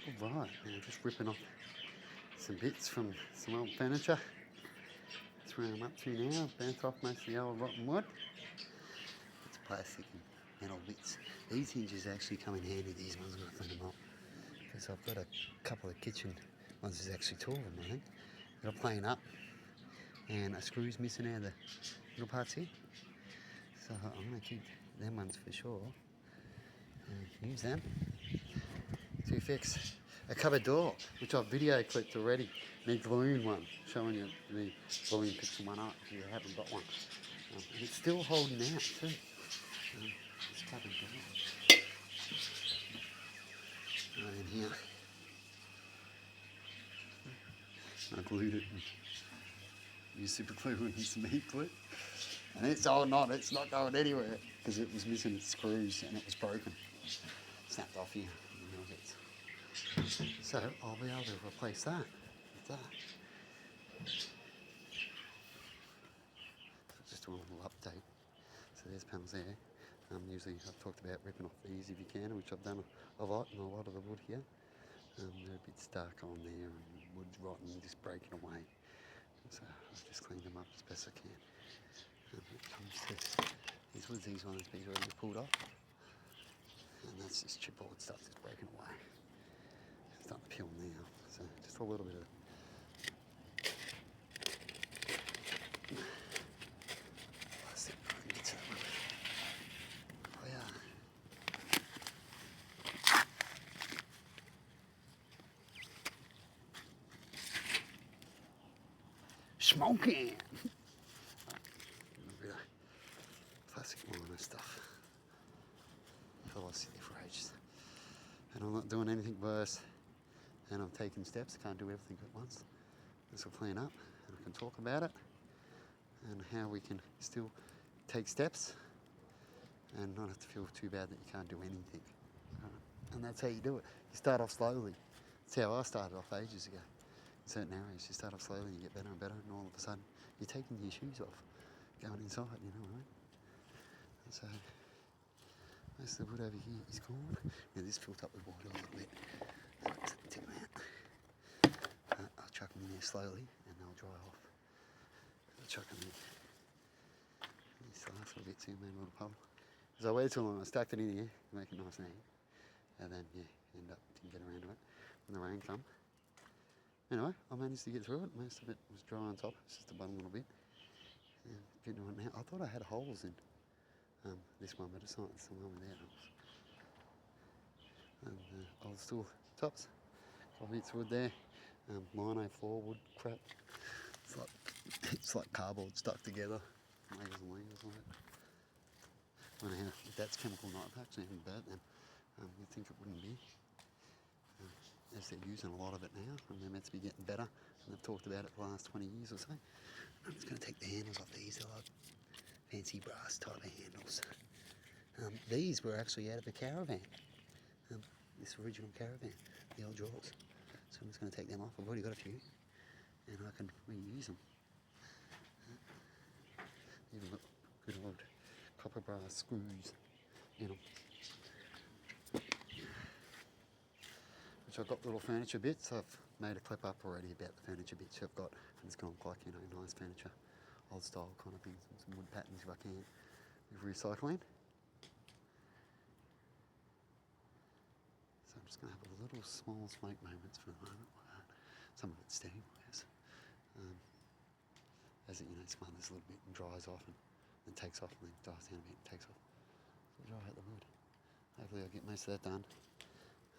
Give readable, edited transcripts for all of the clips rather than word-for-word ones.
Right, now just ripping off some bits from some old furniture. That's where I'm up to now. Burnt off most of the old rotten wood. It's plastic and metal bits. These hinges actually come in handy, these ones, when I clean them up. Because I've got a couple of kitchen ones, there's actually two of them, I think. That are playing up and a screw's missing out of the little parts here. So I'm going to keep them ones for sure and use them to fix a cupboard door, which I've video clipped already. The balloon one, showing you the balloon picture one up if you haven't got one. And it's still holding out too. This cupboard door. Right in here. I glued it and used super glue and some heat glue. And it's holding on, it's not going anywhere because it was missing its screws and it was broken. Snapped off here. So I'll be able to replace that with that. So just a little update. So there's panels there. Usually I've talked about ripping off these if you can, which I've done a lot in a lot of the wood here. They're a bit stuck on there and wood's rotten, just breaking away. So I've just cleaned them up as best I can. When it comes to these woods, these ones being already pulled off. And that's just chipboard stuff that's breaking away. It's starting to peel now, so just a little bit of plastic. I can get to that one. Oh yeah. Smoking! A bit of plastic liner stuff. I fell asleep for ages. And I'm not doing anything worse. And I'm taking steps. I can't do everything at once. This will clean up and I can talk about it and how we can still take steps and not have to feel too bad that you can't do anything. And that's how you do it. You start off slowly. That's how I started off ages ago. In certain areas, you start off slowly and you get better and better, and all of a sudden you're taking your shoes off, going inside, you know what I mean? And so most of the wood over here is gone. Now this filled up with water a little bit. So I'll take them out. I'll chuck them in there slowly and they'll dry off. I'll chuck them in. This last little bit's in my little puddle. Because I waited too long, I stacked it in here to make it nice and neat. And then, yeah, didn't get around to it when the rain come. Anyway, I managed to get through it. Most of it was dry on top. It's just the bottom a little bit. And getting on now. I thought I had holes in this one, but it's not. It's the one without holes. And old steel tops. Couple bits of wood there. Lino floor wood crap. It's like cardboard stuck together. Layers and layers of it. I don't know if that's chemical knife actually haven't burnt them. You'd think it wouldn't be. As they're using a lot of it now, and they're meant to be getting better, and they've talked about it the last 20 years or so. I'm just going to take the handles off these. They're like fancy brass type of handles. These were actually out of a caravan. This original caravan, the old drawers. So I'm just going to take them off. I've already got a few, and I can reuse them. Even got good old copper brass screws in them. Which I've got little furniture bits. I've made a clip up already about the furniture bits I've got, and it's going to look like, you know, nice furniture, old style kind of things, and some wood patterns if I can, with recycling. So I'm just going to have a little small smoke moments for the moment like that. Some of it's steam, yes. As it, you know, smothers a little bit and dries off and then takes off and then dies down a bit and takes off. So dry out the wood. Hopefully I'll get most of that done.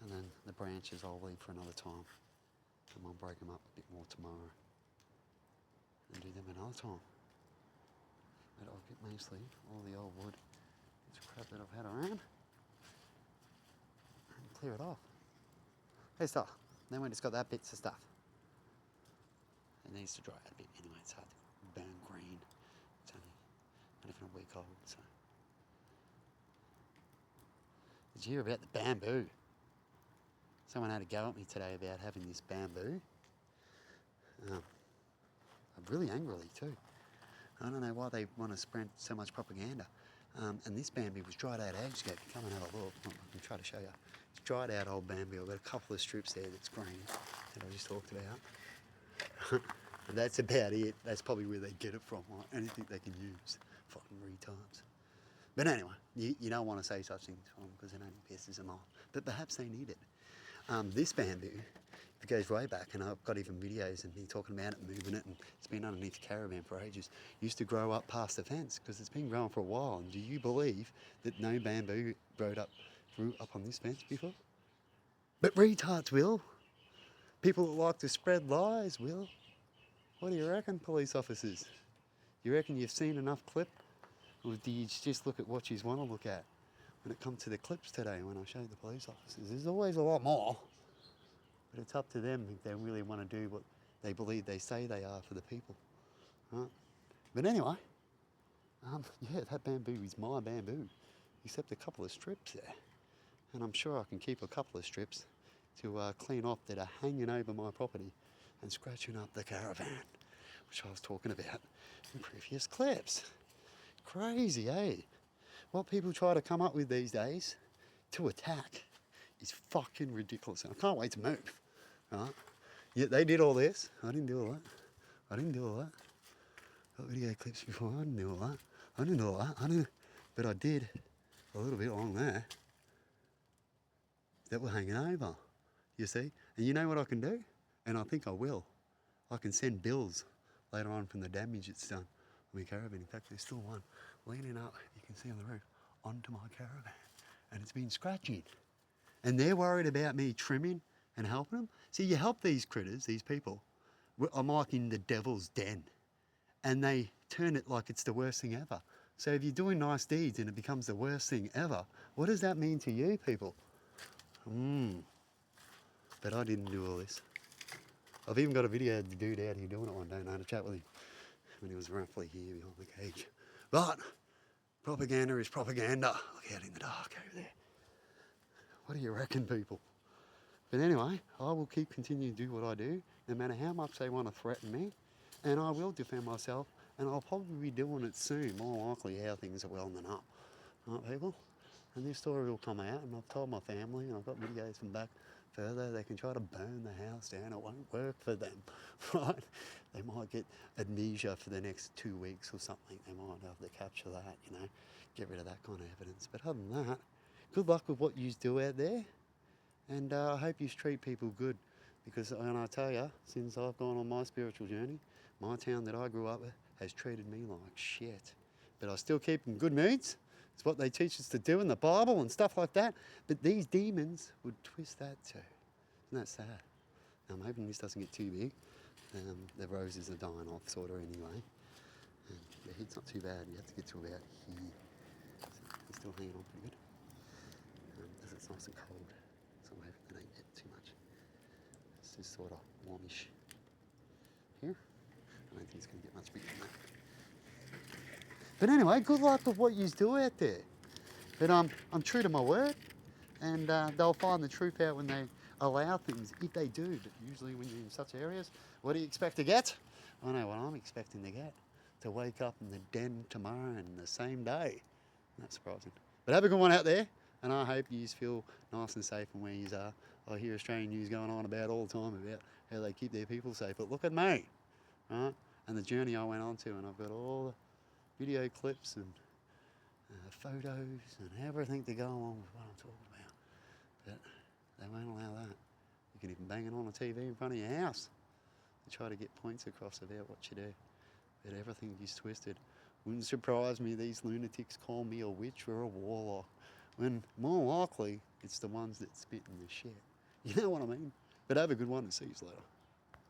And then the branches I'll leave for another time. And I'll break them up a bit more tomorrow. And do them another time. But I'll get mostly all the old wood, it's crap that I've had around. And clear it off. Hey stuff. Then when it's got that bits of stuff. It needs to dry out a bit anyway, it's hard to burn green. It's only not even a week old, so. Did you hear about the bamboo? Someone had a go at me today about having this bamboo. Really angrily too. I don't know why they want to spread so much propaganda. And this bamboo was dried out ages ago. If you come and have a look, I can try to show you. It's dried out old bamboo. I've got a couple of strips there that's green that I just talked about. And that's about it. That's probably where they get it from, right? Anything they can use. Fucking retards. But anyway, you don't want to say such things to them because it only pisses them off. But perhaps they need it. This bamboo, if it goes way back, and I've got even videos of me talking about it, moving it, and it's been underneath the caravan for ages, used to grow up past the fence because it's been growing for a while. And do you believe that no bamboo grew up on this fence before? But retards will. People that like to spread lies will. What do you reckon, police officers? You reckon you've seen enough clip? Or do you just look at what you want to look at? When it comes to the clips today, when I show the police officers, there's always a lot more. But it's up to them if they really want to do what they believe they say they are for the people. Right? But anyway, yeah, that bamboo is my bamboo, except a couple of strips there. And I'm sure I can keep a couple of strips to clean off that are hanging over my property and scratching up the caravan, which I was talking about in previous clips. Crazy, eh? What people try to come up with these days to attack is fucking ridiculous. And I can't wait to move, right? Yet they did all this. I didn't do all that. I didn't do all that. Got video clips before. I didn't do all that. I didn't do all that. But I did a little bit along there that were hanging over, you see? And you know what I can do? And I think I will. I can send bills later on from the damage it's done on my caravan. In fact, there's still one leaning up, you can see on the roof, onto my caravan. And it's been scratching. And they're worried about me trimming and helping them. See, you help these critters, these people. I'm like in the devil's den. And they turn it like it's the worst thing ever. So if you're doing nice deeds and it becomes the worst thing ever, what does that mean to you people? But I didn't do all this. I've even got a video of the dude out here doing it one day, and I had a chat with him when he was roughly here behind the cage. But propaganda is propaganda. Look out in the dark over there. What do you reckon, people? But anyway, I will continue to do what I do, no matter how much they want to threaten me, and I will defend myself, and I'll probably be doing it soon, more likely how things are welding up. Right, people? And this story will come out, and I've told my family, and I've got videos from back further. They can try to burn the house down. It won't work for them, right? They might get amnesia for the next 2 weeks or something. They might have to capture that, you know, get rid of that kind of evidence. But other than that, good luck with what you do out there. And I hope you treat people good. Because, and I tell you, since I've gone on my spiritual journey, my town that I grew up with has treated me like shit. But I still keep in good moods. It's what they teach us to do in the Bible and stuff like that. But these demons would twist that too. Isn't that sad? I'm hoping this doesn't get too big. The roses are dying off sort of anyway. And the heat's not too bad. You have to get to about here. So it's still hanging on pretty good. Because it's nice and cold. So I'm hoping they don't get too much. It's just sort of warmish here. I don't think it's going to get much bigger than that. But anyway, good luck with what you do out there. But I'm true to my word, and they'll find the truth out when they allow things, if they do. But usually when you're in such areas, what do you expect to get? I know what I'm expecting to get. To wake up in the den tomorrow and the same day. Not surprising. But have a good one out there, and I hope you feel nice and safe from where you are. I hear Australian news going on about all the time about how they keep their people safe. But look at me, right? And the journey I went on to, and I've got all the video clips and photos and everything to go along with what I'm talking about. But they won't allow that. You can even bang it on a TV in front of your house to try to get points across about what you do. But everything is twisted. Wouldn't surprise me these lunatics call me a witch or a warlock, when more likely it's the ones that spit in the shit. You know what I mean? But have a good one and see you later.